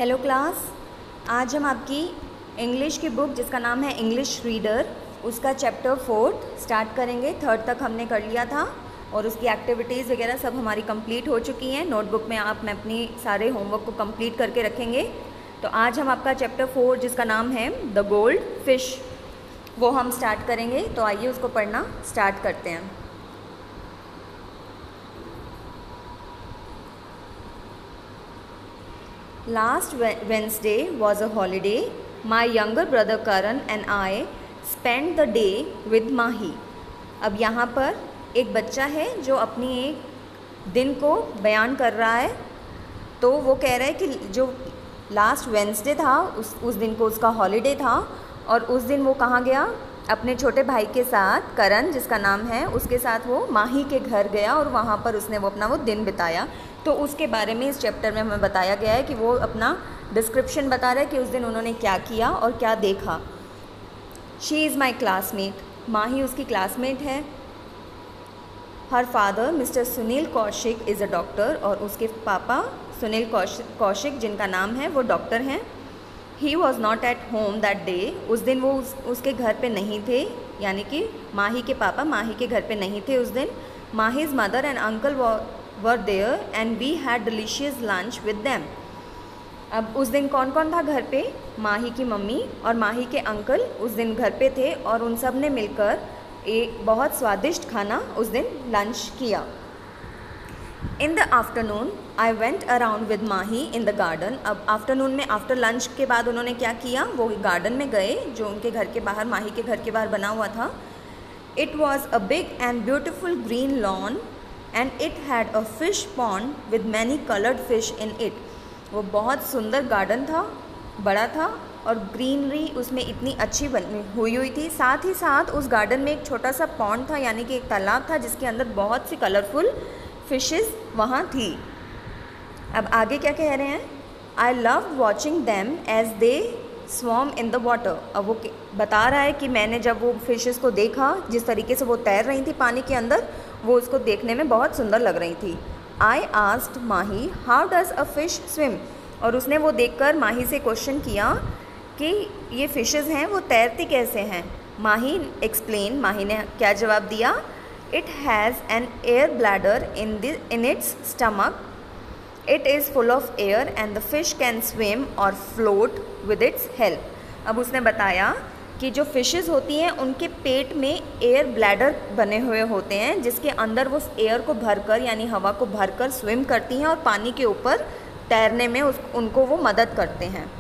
Hello class, आज हम आपकी इंग्लिश की बुक जिसका नाम है इंग्लिश रीडर उसका चैप्टर 4 स्टार्ट करेंगे। 3rd तक हमने कर लिया था और उसकी एक्टिविटीज़ वगैरह सब हमारी कंप्लीट हो चुकी हैं। नोटबुक में आप मैं अपनी सारे होमवर्क को कंप्लीट करके रखेंगे। तो आज हम आपका चैप्टर 4 जिसका नाम है द गोल्ड फिश वो हम स्टार्ट करेंगे। तो आइए उसको पढ़ना स्टार्ट करते हैं। Last Wednesday was a holiday. My younger brother Karan and I spent the day with Mahi. अब यहाँ पर एक बच्चा है जो अपनी एक दिन को बयान कर रहा है। तो वो कह रहा है कि जो लास्ट वेंसडे था उस दिन को उसका हॉलीडे था और उस दिन वो कहाँ गया, अपने छोटे भाई के साथ, करण जिसका नाम है, उसके साथ वो माही के घर गया और वहाँ पर उसने वो दिन बिताया। तो उसके बारे में इस चैप्टर में हमें बताया गया है कि वो अपना डिस्क्रिप्शन बता रहा है कि उस दिन उन्होंने क्या किया और क्या देखा। शी इज़ माई क्लासमेट, माही उसकी क्लासमेट है। Her father mister Sunil Kaushik is a doctor, और उसके पापा सुनील कौशिक जिनका नाम है वो डॉक्टर हैं। He was not at home that day, उस दिन वो उसके घर पे नहीं थे, यानी कि माही के पापा माही के घर पे नहीं थे उस दिन। Mahi's mother and uncle were there and we had delicious lunch with them. अब उस दिन कौन कौन था घर पे? माही की मम्मी और माही के अंकल उस दिन घर पे थे और उन सब ने मिलकर एक बहुत स्वादिष्ट खाना उस दिन लंच किया। In the afternoon I went around with Mahi in the garden. अब आफ्टरनून में आफ्टर लंच के बाद उन्होंने क्या किया, वो गार्डन में गए जो उनके घर के बाहर, माही के घर के बाहर बना हुआ था। It was a big and beautiful green lawn and it had a fish pond with many coloured fish in it. वो बहुत सुंदर गार्डन था, बड़ा था और ग्रीनरी उसमें इतनी अच्छी बनी हुई थी। साथ ही साथ उस गार्डन में एक छोटा सा पॉन्ड था, यानी कि एक तालाब था जिसके अंदर बहुत सी कलरफुल फिशेस वहाँ थी। अब आगे क्या कह रहे हैं? I love watching them as they swam in the water. अब वो बता रहा है कि मैंने जब वो फिशेस को देखा, जिस तरीके से वो तैर रही थी पानी के अंदर, वो उसको देखने में बहुत सुंदर लग रही थी। I asked Mahi how does a fish swim, और उसने वो देखकर माही से क्वेश्चन किया कि ये फिशेस हैं वो तैरती कैसे हैं। माही एक्सप्लेन, माही ने क्या जवाब दिया? It has an air bladder in its stomach, it is full of air and the fish can swim और फ्लोट विद इट्स हेल्प। अब उसने बताया कि जो फिशेस होती हैं उनके पेट में एयर ब्लैडर बने हुए होते हैं जिसके अंदर वो एयर को भरकर, यानी हवा को भरकर स्विम करती हैं और पानी के ऊपर तैरने में उनको वो मदद करते हैं।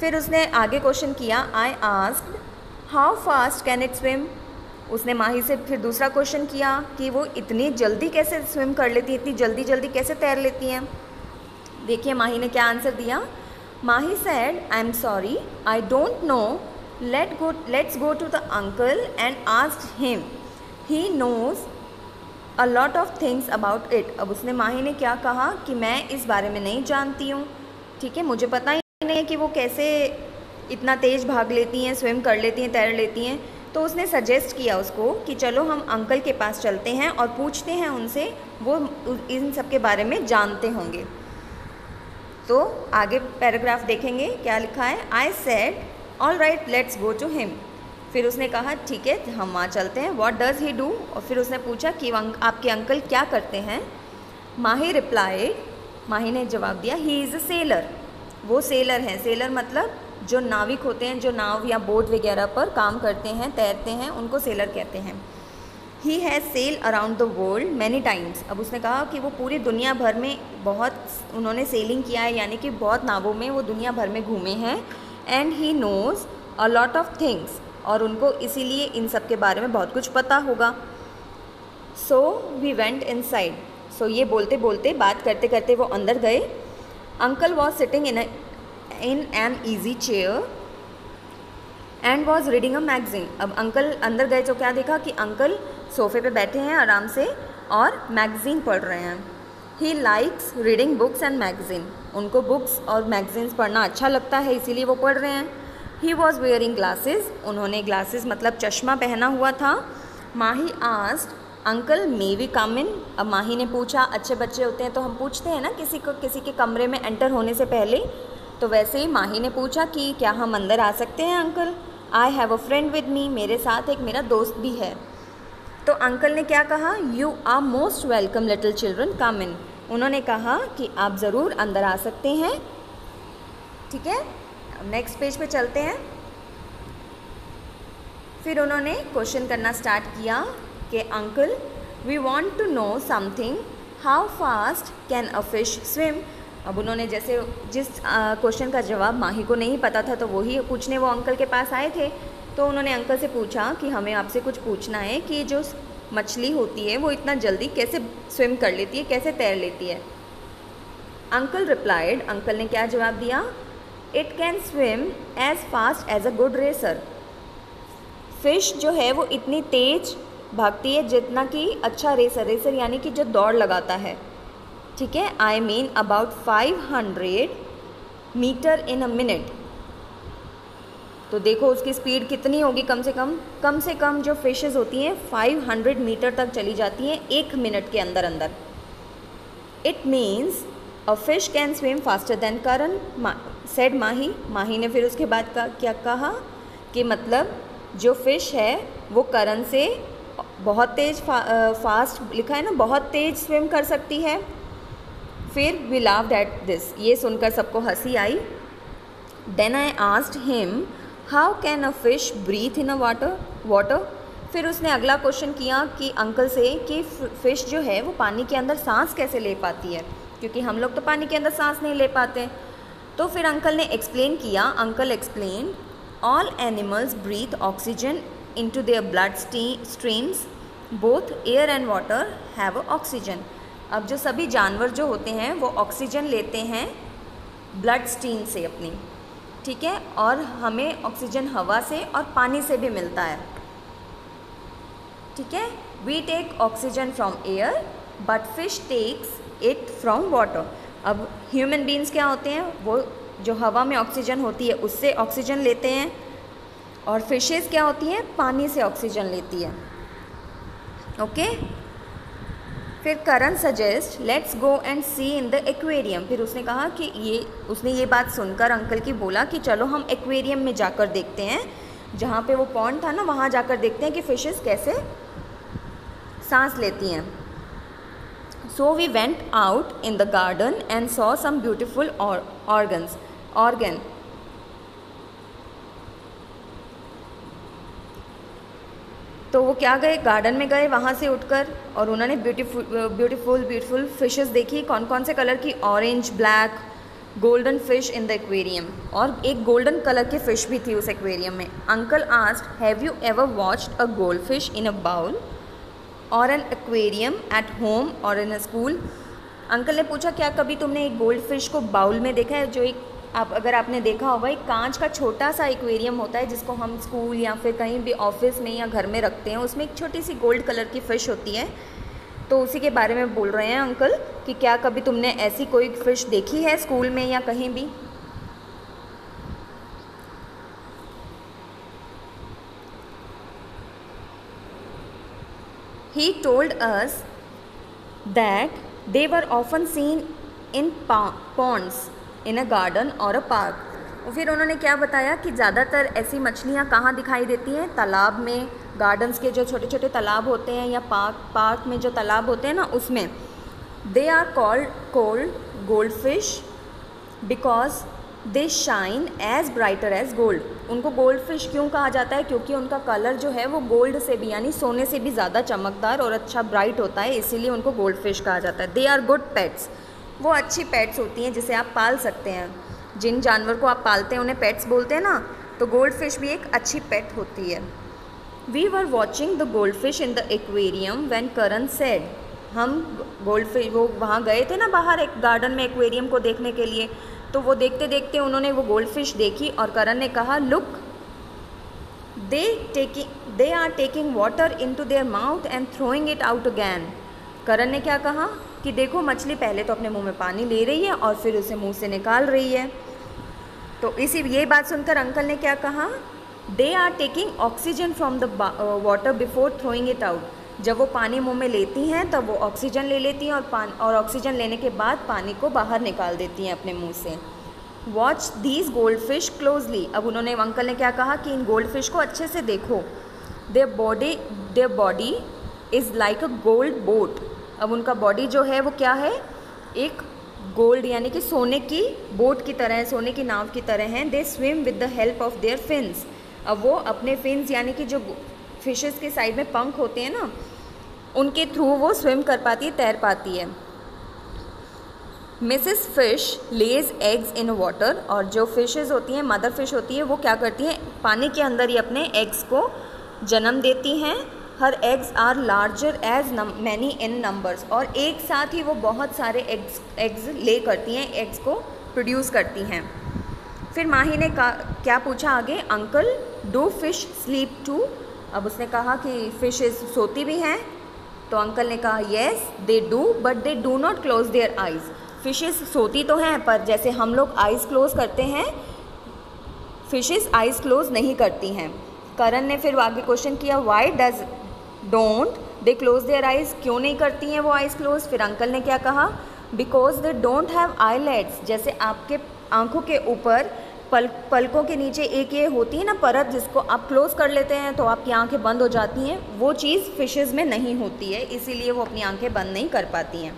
फिर उसने आगे क्वेश्चन किया, I asked how fast can it swim. उसने माही से फिर दूसरा क्वेश्चन किया कि वो इतनी जल्दी कैसे स्विम कर लेती हैं, इतनी जल्दी कैसे तैर लेती हैं। देखिए माही ने क्या आंसर दिया। Mahi said I am sorry I don't know, let's go to the uncle and ask him, he knows a lot of things about it. अब उसने माही ने क्या कहा कि मैं इस बारे में नहीं जानती हूँ, ठीक है, मुझे पता ही नहीं है कि वो कैसे इतना तेज़ भाग लेती हैं, स्विम कर लेती हैं, तैर लेती हैं। तो उसने सजेस्ट किया उसको कि चलो हम अंकल के पास चलते हैं और पूछते हैं उनसे, वो इन सब के बारे में जानते होंगे। तो आगे पैराग्राफ देखेंगे क्या लिखा है। I said all right let's go to him. फिर उसने कहा ठीक है हम वहाँ चलते हैं। व्हाट डज़ ही डू, और फिर उसने पूछा कि आपके अंकल क्या करते हैं। माही रिप्लाइड, माही ने जवाब दिया, ही इज़ अ सेलर, वो सेलर हैं। सेलर मतलब जो नाविक होते हैं, जो नाव या बोट वगैरह पर काम करते हैं, तैरते हैं, उनको सेलर कहते हैं। He has sail around the world many times. अब उसने कहा कि वो पूरी दुनिया भर में बहुत उन्होंने सेलिंग किया है, यानी कि बहुत नावों में वो दुनिया भर में घूमे हैं। And he knows a lot of things, और उनको इसीलिए इन सब के बारे में बहुत कुछ पता होगा। सो वी वेंट इनसाइड, सो ये बोलते बोलते बात करते करते वो अंदर गए। Uncle was sitting in an easy chair and was reading a magazine। अब अंकल अंदर गए तो क्या देखा कि अंकल सोफे पे बैठे हैं आराम से और मैगज़ीन पढ़ रहे हैं। He likes reading books and magazine, उनको बुक्स और मैगज़ीन्स पढ़ना अच्छा लगता है इसीलिए वो पढ़ रहे हैं। ही वॉज वेयरिंग ग्लासेस, उन्होंने ग्लासेस मतलब चश्मा पहना हुआ था। Mahi asked uncle may we come in. अब माही ने पूछा, अच्छे बच्चे होते हैं तो हम पूछते हैं ना किसी के कमरे में एंटर होने से पहले, तो वैसे ही माही ने पूछा कि क्या हम अंदर आ सकते हैं uncle. I have a friend with me, मेरे साथ एक मेरा दोस्त भी है। तो अंकल ने क्या कहा, you are most welcome little children come in. उन्होंने कहा कि आप ज़रूर अंदर आ सकते हैं। ठीक है, नेक्स्ट पेज पे चलते हैं। फिर उन्होंने क्वेश्चन करना स्टार्ट किया कि uncle we want to know something, how fast can a fish swim. अब उन्होंने जैसे जिस क्वेश्चन का जवाब माही को नहीं पता था तो वही पूछने वो अंकल के पास आए थे। तो उन्होंने अंकल से पूछा कि हमें आपसे कुछ पूछना है कि जो मछली होती है वो इतना जल्दी कैसे स्विम कर लेती है, कैसे तैर लेती है। अंकल रिप्लाइड, अंकल ने क्या जवाब दिया, it can swim as fast as a good racer. Fish जो है वो इतनी तेज भागती है जितना कि अच्छा रेसर, रेसर यानी कि जो दौड़ लगाता है। ठीक है, I mean about 500 metre in a minute. तो देखो उसकी स्पीड कितनी होगी, कम से कम जो फिशेस होती हैं 500 मीटर तक चली जाती हैं 1 मिनट के अंदर अंदर। It means a fish can swim faster than Karan, said Mahi. Mahi ने फिर उसके बाद क्या कहा कि मतलब जो फ़िश है वो करण से बहुत तेज़ फास्ट लिखा है ना, बहुत तेज़ स्विम कर सकती है। फिर वी लाव्ड एट दिस, ये सुनकर सबको हंसी आई। Then I asked him how can a fish breathe in a water. फिर उसने अगला क्वेश्चन किया कि अंकल से कि फ़िश जो है वो पानी के अंदर सांस कैसे ले पाती है, क्योंकि हम लोग तो पानी के अंदर सांस नहीं ले पाते। तो फिर अंकल ने एक्सप्लेन किया, uncle explain all animals breathe oxygen into their blood streams, both air and water have oxygen. अब जो सभी जानवर जो होते हैं वो ऑक्सीजन लेते हैं ब्लड स्ट्रीम से अपनी, ठीक है, और हमें ऑक्सीजन हवा से और पानी से भी मिलता है। ठीक है, we take oxygen from air but fish takes it from water. अब ह्यूमन बींग्स क्या होते हैं, वो जो हवा में ऑक्सीजन होती है उससे ऑक्सीजन लेते हैं, और फिशेस क्या होती हैं, पानी से ऑक्सीजन लेती है। ओके, फिर Karan suggest let's go and see in the aquarium. फिर उसने कहा कि उसने ये बात सुनकर अंकल की बोला कि चलो हम एक्वेरियम में जाकर देखते हैं, जहाँ पे वो पॉन्ड था ना, वहाँ जाकर देखते हैं कि फिशेस कैसे सांस लेती हैं। So we went out in the garden and saw some beautiful organ. तो वो क्या गए, गार्डन में गए वहाँ से उठकर, और उन्होंने ब्यूटीफुल फिशेस देखी। कौन कौन से कलर की, orange, black, golden fish in the aquarium, और एक गोल्डन कलर की फ़िश भी थी उस एक्वेरियम में। Uncle asked have you ever watched a gold fish in a bowl और एन एक्वेरियम एट होम और इन अ स्कूल। अंकल ने पूछा क्या कभी तुमने एक गोल्ड फिश को बाउल में देखा है, जो एक अगर आपने देखा होगा एक कांच का छोटा सा एक्वेरियम होता है जिसको हम स्कूल या फिर कहीं भी ऑफिस में या घर में रखते हैं, उसमें एक छोटी सी गोल्ड कलर की फ़िश होती है। तो उसी के बारे में बोल रहे हैं अंकल कि क्या कभी तुमने ऐसी कोई फ़िश देखी है स्कूल में या कहीं भी। He told us that they were often seen in ponds in a garden or a park. फिर उन्होंने क्या बताया कि ज़्यादातर ऐसी मछलियाँ कहाँ दिखाई देती हैं, तालाब में, गार्डन्स के जो छोटे छोटे तालाब होते हैं या पार्क में जो तालाब होते हैं ना उसमें। They are called gold fish because they shine as brighter as gold. उनको गोल्ड फिश क्यों कहा जाता है, क्योंकि उनका कलर जो है वो गोल्ड से भी यानी सोने से भी ज़्यादा चमकदार और अच्छा ब्राइट होता है, इसीलिए उनको गोल्ड फिश कहा जाता है। दे आर गुड पेट्स, वो अच्छी पेट्स होती हैं जिसे आप पाल सकते हैं। जिन जानवर को आप पालते हैं उन्हें पेट्स बोलते हैं ना, तो गोल्ड फिश भी एक अच्छी पेट होती है। We were watching the gold fish in the aquarium when Karan said, हम गोल्ड फिश वो वहाँ गए थे ना बाहर एक गार्डन में एक्वेरियम को देखने के लिए, तो वो देखते देखते उन्होंने वो गोल्ड फिश देखी और करण ने कहा look they are taking water into their mouth and throwing it out again. Karan ने क्या कहा कि देखो मछली पहले तो अपने मुंह में पानी ले रही है और फिर उसे मुंह से निकाल रही है। तो ये बात सुनकर अंकल ने क्या कहा, they are taking oxygen from the water before throwing it out. जब वो पानी मुंह में लेती हैं तब वो ऑक्सीजन ले लेती हैं और ऑक्सीजन लेने के बाद पानी को बाहर निकाल देती हैं अपने मुंह से। Watch these gold fish closely. अब उन्होंने, अंकल ने क्या कहा कि इन गोल्ड फिश को अच्छे से देखो। Their body is like a gold boat. अब उनका बॉडी जो है वो क्या है, एक गोल्ड यानी कि सोने की बोट की तरह है, सोने की नाव की तरह हैं। दे swim with the help of their fins. अब वो अपने फिन्स यानी कि जो फिशेस के साइड में पंख होते हैं ना, उनके थ्रू वो स्विम कर पाती है, तैर पाती है। Mrs fish Lay's eggs in water. और जो फिशेस होती हैं, मदर फिश होती है, वो क्या करती हैं, पानी के अंदर ही अपने एग्स को जन्म देती हैं। Her eggs are larger as many in numbers. और एक साथ ही वो बहुत सारे एग्स ले करती हैं, एग्स को प्रोड्यूस करती हैं। फिर माही ने क्या पूछा आगे, uncle do fish sleep too. अब उसने कहा कि फिशेस सोती भी हैं, तो अंकल ने कहा yes they do but they do not close there eyes. Fishes सोती तो हैं पर जैसे हम लोग आइज़ क्लोज करते हैं, फिशेस आइज़ क्लोज नहीं करती हैं। करण ने फिर आगे क्वेश्चन किया, why don't they close there eyes. क्यों नहीं करती हैं वो आइज़ क्लोज। फिर अंकल ने क्या कहा, because they don't have eyelids. जैसे आपके आँखों के ऊपर पलकों के नीचे एक ये होती है ना परत, जिसको आप क्लोज कर लेते हैं तो आपकी आंखें बंद हो जाती हैं, वो चीज़ फिशेस में नहीं होती है, इसीलिए वो अपनी आंखें बंद नहीं कर पाती हैं।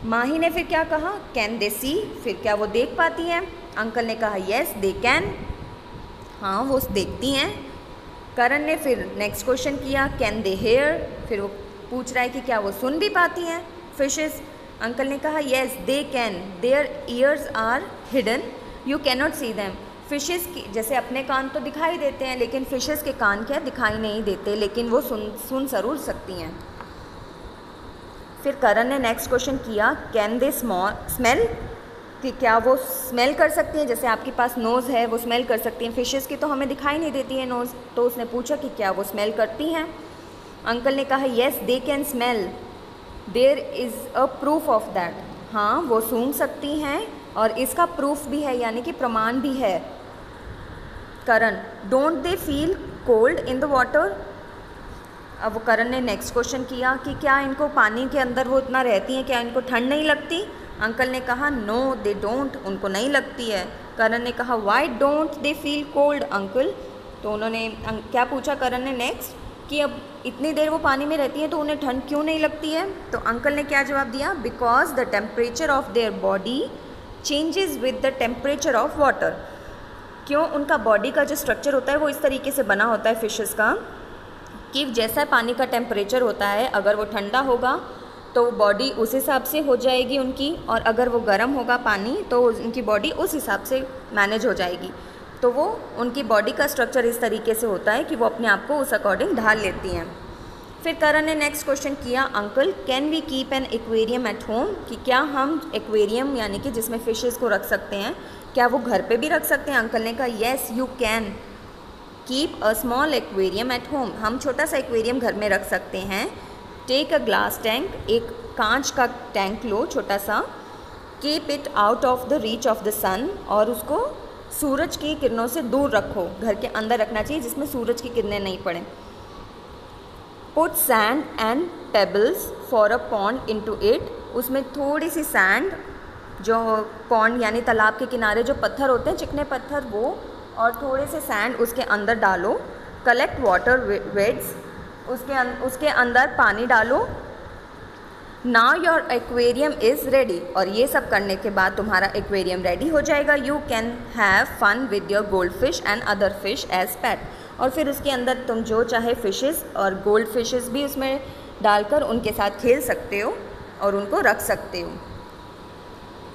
माही ने फिर क्या कहा, कैन दे सी। फिर क्या वो देख पाती हैं। अंकल ने कहा येस दे कैन, हाँ वो देखती हैं। करण ने फिर नेक्स्ट क्वेश्चन किया, कैन दे हेयर। फिर वो पूछ रहा है कि क्या वो सुन भी पाती हैं फिशेस। अंकल ने कहा yes they can, their ears are hidden you cannot see them. Fishes की जैसे अपने कान तो दिखाई देते हैं, लेकिन फिशेस के कान क्या दिखाई नहीं देते, लेकिन वो सुन ज़रूर सकती हैं। फिर करण ने नेक्स्ट क्वेश्चन किया, कैन दे स्मेल, कि क्या वो स्मेल कर सकती हैं। जैसे आपके पास नोज़ है, वो स्मेल कर सकती हैं, फिशेस की तो हमें दिखाई नहीं देती है नोज़। तो उसने पूछा कि क्या वो स्मेल करती हैं। अंकल ने कहा yes they can smell, there is a proof of that. हाँ वो सूंघ सकती हैं और इसका प्रूफ भी है, यानी कि प्रमाण भी है। Karan, don't they feel cold in the water. अब वो करण ने नेक्स्ट क्वेश्चन किया कि क्या इनको पानी के अंदर वो इतना रहती हैं, क्या इनको ठंड नहीं लगती। अंकल ने कहा नो दे डोंट, उनको नहीं लगती है। करण ने कहा why don't they feel cold uncle. तो उन्होंने क्या पूछा करण ने नेक्स्ट, कि अब इतनी देर वो पानी में रहती हैं तो उन्हें ठंड क्यों नहीं लगती है। तो अंकल ने क्या जवाब दिया, because the temperature of their body changes with the temperature of water. क्यों, उनका बॉडी का जो स्ट्रक्चर होता है वो इस तरीके से बना होता है फिशेस का, कि जैसा पानी का टेम्परेचर होता है, अगर वो ठंडा होगा तो बॉडी उस हिसाब से हो जाएगी उनकी, और अगर वो गर्म होगा पानी तो उनकी बॉडी उस हिसाब से मैनेज हो जाएगी। तो वो उनकी बॉडी का स्ट्रक्चर इस तरीके से होता है कि वो अपने आप को उस अकॉर्डिंग ढाल लेती हैं। फिर करण ने नेक्स्ट क्वेश्चन किया, uncle can we keep an aquarium at home, कि क्या हम एक्वेरियम यानी कि जिसमें फिशेस को रख सकते हैं, क्या वो घर पे भी रख सकते हैं। अंकल ने कहा yes you can keep a small aquarium at home, हम छोटा सा एक्वेरियम घर में रख सकते हैं। टेक अ ग्लास टैंक, एक कांच का टैंक लो छोटा सा। Keep it out of the reach of the sun, और उसको सूरज की किरणों से दूर रखो, घर के अंदर रखना चाहिए जिसमें सूरज की किरणें नहीं पड़ें। Put sand and pebbles for a pond into it, उसमें थोड़ी सी सैंड, जो पॉन्ड यानी तालाब के किनारे जो पत्थर होते हैं चिकने पत्थर, वो और थोड़े से सैंड उसके अंदर डालो। कलेक्ट वाटर वेड्स, उसके अंदर पानी डालो। Now your aquarium is ready, और ये सब करने के बाद तुम्हारा एक्वेरियम रेडी हो जाएगा। You can have fun with your gold fish and other fish as pet, और फिर उसके अंदर तुम जो चाहे फिशेस और गोल्ड फिशेस भी उसमें डालकर उनके साथ खेल सकते हो और उनको रख सकते हो।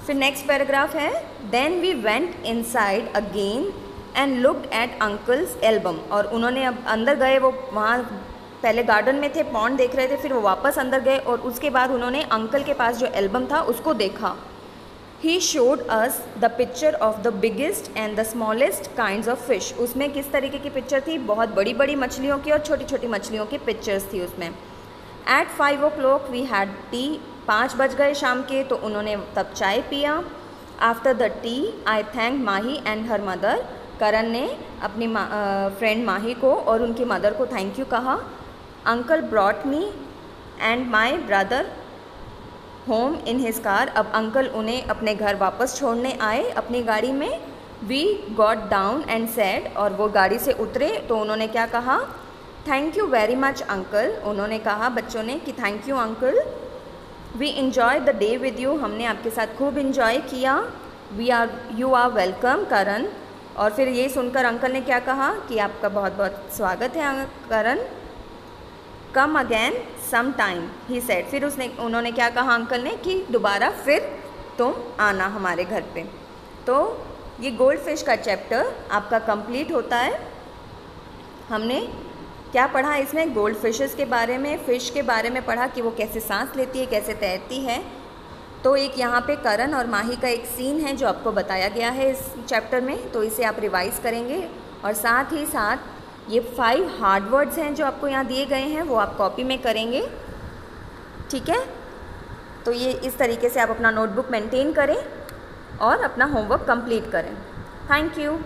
फिर नेक्स्ट पैराग्राफ है, then we went inside again and looked at uncle's album, और उन्होंने अब अंदर गए, वो वहाँ पहले गार्डन में थे, पॉन्ड देख रहे थे, फिर वो वापस अंदर गए और उसके बाद उन्होंने अंकल के पास जो एल्बम था उसको देखा। He showed us the picture of the biggest and the smallest kinds of fish, उसमें किस तरीके की पिक्चर थी, बहुत बड़ी बड़ी मछलियों की और छोटी छोटी मछलियों की पिक्चर्स थी उसमें। Eight 5 o'clock we had T, 5 बज गए शाम के, तो उन्होंने तब चाय पिया। After the tea I thank Mahi and her mother, Karan ने अपनी फ्रेंड माही को और उनकी मदर को थैंक यू कहा। Uncle brought me and my brother home in his car. अब अंकल उन्हें अपने घर वापस छोड़ने आए अपनी गाड़ी में। We got down and said, और वो गाड़ी से उतरे तो उन्होंने क्या कहा, thank you very much uncle. उन्होंने कहा बच्चों ने कि thank you uncle. We enjoy the day with you, हमने आपके साथ खूब इन्जॉय किया। You are welcome Karan. और फिर ये सुनकर अंकल ने क्या कहा कि आपका बहुत बहुत स्वागत है Karan. Come again some time he said, फिर उन्होंने क्या कहा अंकल ने कि दोबारा फिर तुम आना हमारे घर पे। तो ये गोल्ड फिश का चैप्टर आपका कंप्लीट होता है। हमने क्या पढ़ा इसमें, गोल्ड फिशेस के बारे में, फ़िश के बारे में पढ़ा कि वो कैसे सांस लेती है, कैसे तैरती है। तो एक यहाँ पे करण और माही का एक सीन है जो आपको बताया गया है इस चैप्टर में, तो इसे आप रिवाइज़ करेंगे। और साथ ही साथ ये 5 हार्ड वर्ड्स हैं जो आपको यहाँ दिए गए हैं, वो आप कॉपी में करेंगे, ठीक है। तो ये इस तरीके से आप अपना नोटबुक मेंटेन करें और अपना होमवर्क कंप्लीट करें। Thank you.